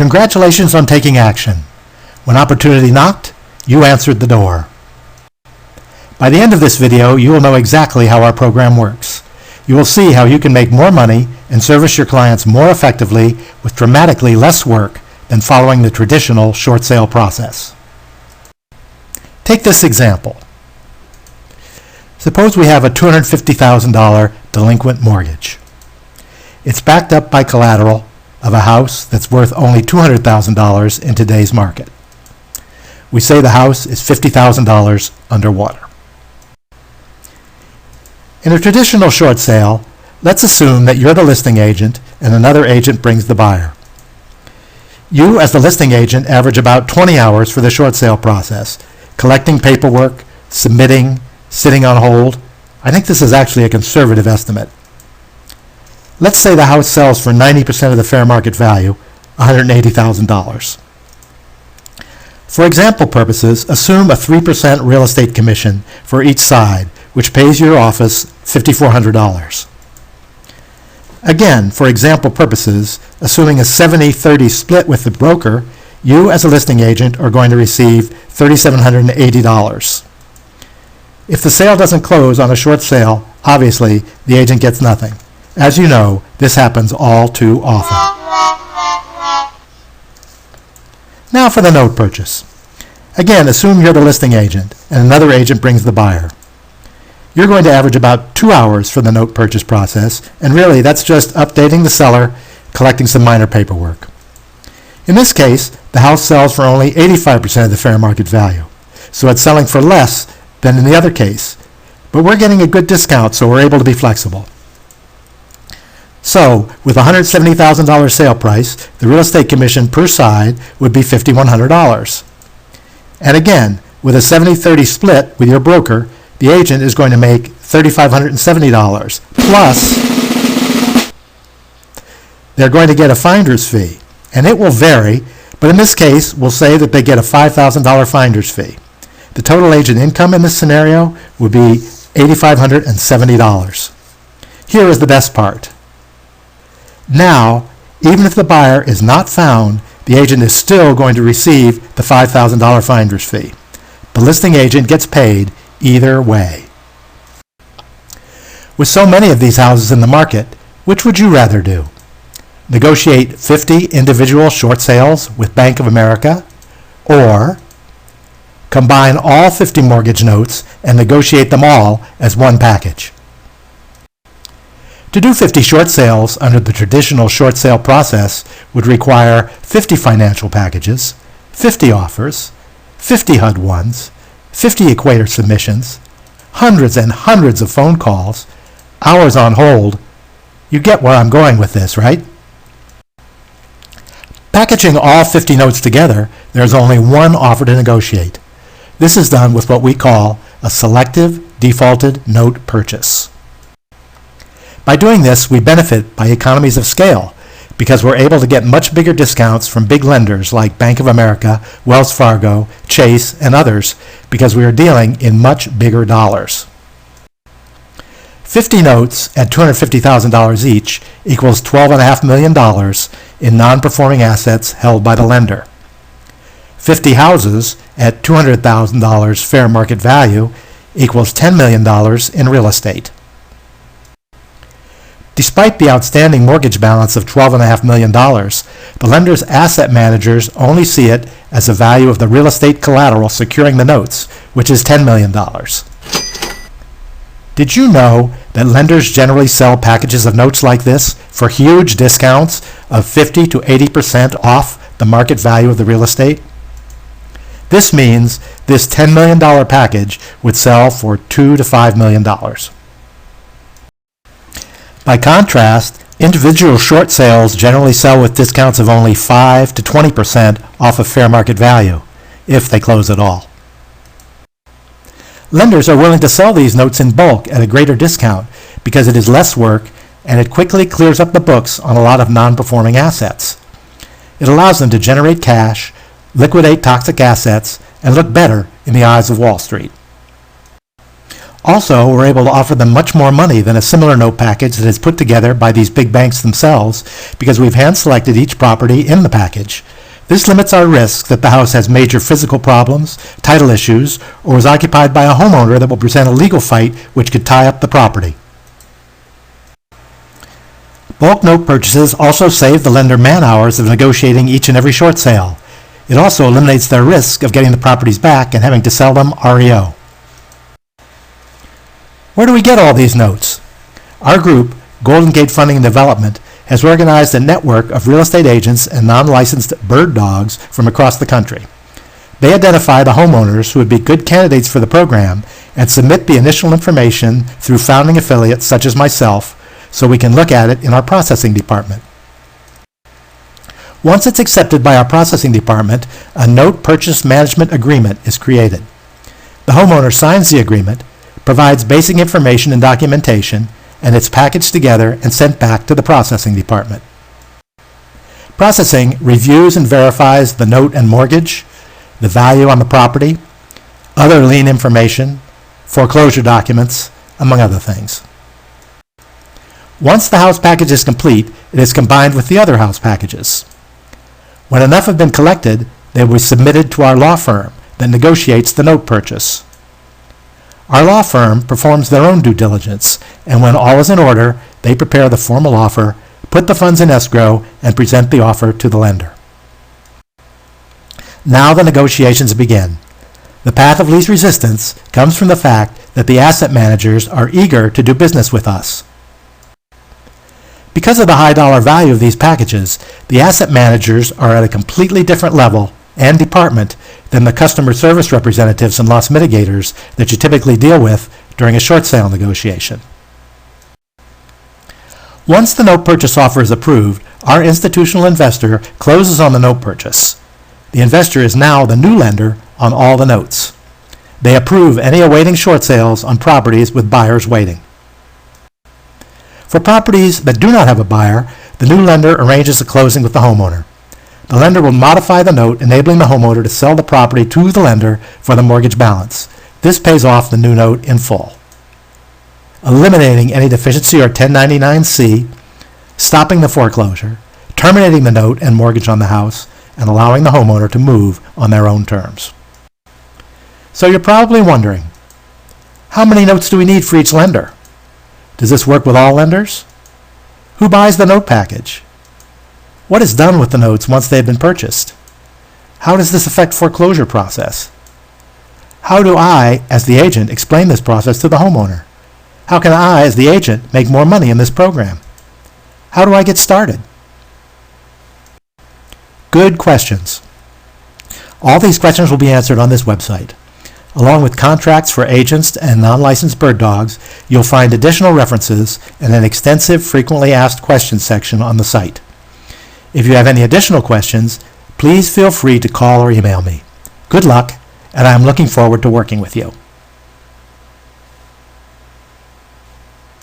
Congratulations on taking action. When opportunity knocked, you answered the door. By the end of this video, you will know exactly how our program works. You will see how you can make more money and service your clients more effectively with dramatically less work than following the traditional short sale process. Take this example. Suppose we have a $250,000 delinquent mortgage. It's backed up by collateral of a house that's worth only $200,000 in today's market. We say the house is $50,000 underwater. In a traditional short sale, let's assume that you're the listing agent and another agent brings the buyer. You, as the listing agent, average about 20 hours for the short sale process, collecting paperwork, submitting, sitting on hold. I think this is actually a conservative estimate. Let's say the house sells for 90% of the fair market value, $180,000. For example purposes, assume a 3% real estate commission for each side, which pays your office $5,400. Again, for example purposes, assuming a 70-30 split with the broker, you as a listing agent are going to receive $3,780. If the sale doesn't close on a short sale, obviously the agent gets nothing. As you know, this happens all too often. Now for the note purchase. Again, assume you're the listing agent and another agent brings the buyer. You're going to average about 2 hours for the note purchase process, and really that's just updating the seller, collecting some minor paperwork. In this case, the house sells for only 85% of the fair market value, so it's selling for less than in the other case, but we're getting a good discount, so we're able to be flexible. So, with a $170,000 sale price, the real estate commission per side would be $5,100. And again, with a 70-30 split with your broker, the agent is going to make $3,570, plus they're going to get a finder's fee, and it will vary, but in this case, we'll say that they get a $5,000 finder's fee. The total agent income in this scenario would be $8,570. Here is the best part. Now, even if the buyer is not found, the agent is still going to receive the $5,000 finder's fee. The listing agent gets paid either way. With so many of these houses in the market, which would you rather do? Negotiate 50 individual short sales with Bank of America, or combine all 50 mortgage notes and negotiate them all as one package? To do 50 short sales under the traditional short sale process would require 50 financial packages, 50 offers, 50 HUD-1s, 50 equator submissions, hundreds and hundreds of phone calls, hours on hold. You get where I'm going with this, right? Packaging all 50 notes together, there's only one offer to negotiate. This is done with what we call a selective defaulted note purchase. By doing this, we benefit by economies of scale because we're able to get much bigger discounts from big lenders like Bank of America, Wells Fargo, Chase, and others because we are dealing in much bigger dollars. 50 notes at $250,000 each equals $12.5 million in non-performing assets held by the lender. 50 houses at $200,000 fair market value equals $10 million in real estate. Despite the outstanding mortgage balance of $12.5 million, the lender's asset managers only see it as the value of the real estate collateral securing the notes, which is $10 million. Did you know that lenders generally sell packages of notes like this for huge discounts of 50 to 80% off the market value of the real estate? This means this $10 million package would sell for $2 to $5 million. By contrast, individual short sales generally sell with discounts of only 5 to 20% off of fair market value, if they close at all. Lenders are willing to sell these notes in bulk at a greater discount because it is less work and it quickly clears up the books on a lot of non-performing assets. It allows them to generate cash, liquidate toxic assets, and look better in the eyes of Wall Street. Also, we're able to offer them much more money than a similar note package that is put together by these big banks themselves because we've hand-selected each property in the package. This limits our risk that the house has major physical problems, title issues, or is occupied by a homeowner that will present a legal fight which could tie up the property. Bulk note purchases also save the lender man-hours of negotiating each and every short sale. It also eliminates their risk of getting the properties back and having to sell them REO. Where do we get all these notes? Our group, Golden Gate Funding and Development, has organized a network of real estate agents and non-licensed bird dogs from across the country. They identify the homeowners who would be good candidates for the program and submit the initial information through founding affiliates such as myself so we can look at it in our processing department. Once it's accepted by our processing department, a note purchase management agreement is created. The homeowner signs the agreement, provides basic information and documentation, and it's packaged together and sent back to the processing department. Processing reviews and verifies the note and mortgage, the value on the property, other lien information, foreclosure documents, among other things. Once the house package is complete, it is combined with the other house packages. When enough have been collected, they will be submitted to our law firm that negotiates the note purchase. Our law firm performs their own due diligence, and when all is in order, they prepare the formal offer, put the funds in escrow, and present the offer to the lender. Now the negotiations begin. The path of least resistance comes from the fact that the asset managers are eager to do business with us. Because of the high dollar value of these packages, the asset managers are at a completely different level and department than the customer service representatives and loss mitigators that you typically deal with during a short sale negotiation. Once the note purchase offer is approved, our institutional investor closes on the note purchase. The investor is now the new lender on all the notes. They approve any awaiting short sales on properties with buyers waiting. For properties that do not have a buyer, the new lender arranges the closing with the homeowner. The lender will modify the note, enabling the homeowner to sell the property to the lender for the mortgage balance. This pays off the new note in full, eliminating any deficiency or 1099-C, stopping the foreclosure, terminating the note and mortgage on the house, and allowing the homeowner to move on their own terms. So you're probably wondering, how many notes do we need for each lender? Does this work with all lenders? Who buys the note package? What is done with the notes once they have been purchased? How does this affect foreclosure process? How do I, as the agent, explain this process to the homeowner? How can I, as the agent, make more money in this program? How do I get started? Good questions. All these questions will be answered on this website. Along with contracts for agents and non-licensed bird dogs, you'll find additional references and an extensive frequently asked questions section on the site. If you have any additional questions, please feel free to call or email me. Good luck, and I am looking forward to working with you.